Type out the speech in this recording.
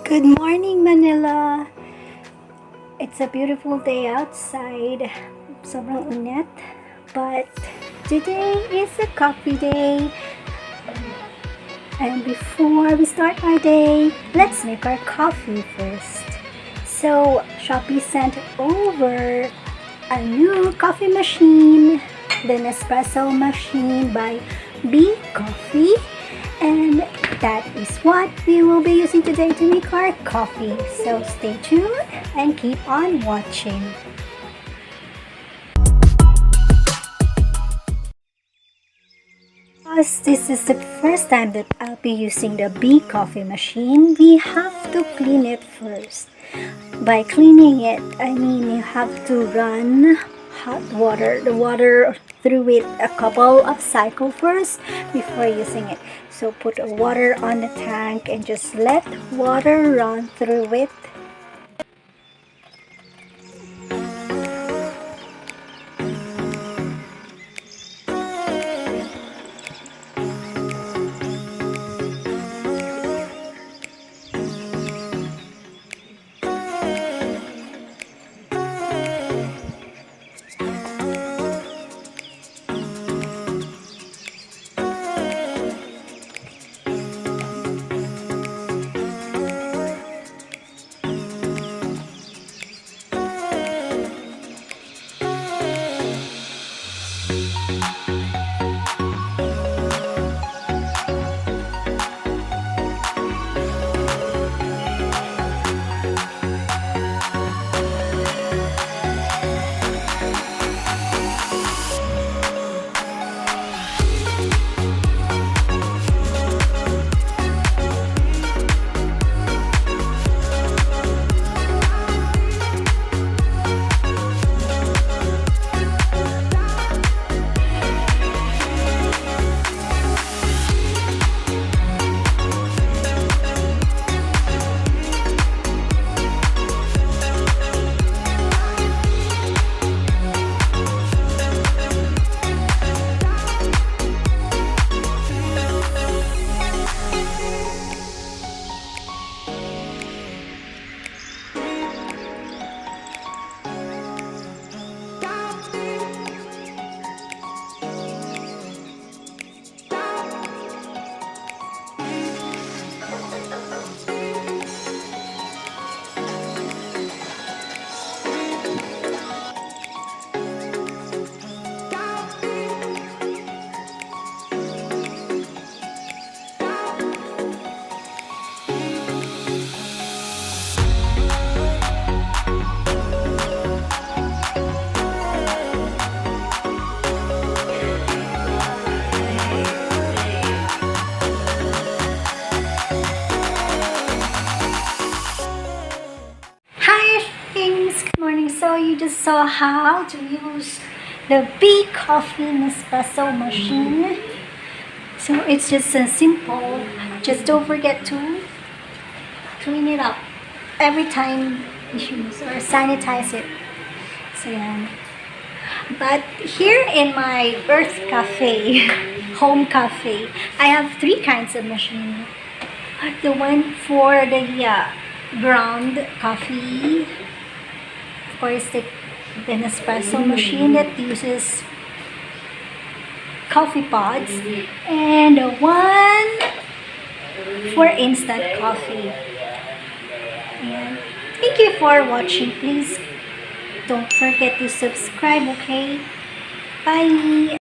Good morning, Manila. It's a beautiful day outside. Sobrang init. But today is a coffee day. And before we start our day, let's make our coffee first. So, Shopee sent over a new coffee machine, the Nespresso machine by BCOFFEE. And that is what we will be using today to make our coffee. So stay tuned and keep on watching. As this is the first time that I'll be using the BCOFFEE machine, we have to clean it first. By cleaning it, I mean you have to run hot water, the water through it a couple of cycles first before using it. So put water on the tank and just let water run through it. So you just saw how to use the BCOFFEE Nespresso machine. So it's just simple. Just don't forget to clean it up every time you use or sanitize it. So yeah. But here in my Earth Cafe, home cafe, I have 3 kinds of machine. The one for the ground coffee. Of course, the Nespresso machine that uses coffee pods, and the one for instant coffee. And thank you for watching. Please don't forget to subscribe, okay? Bye!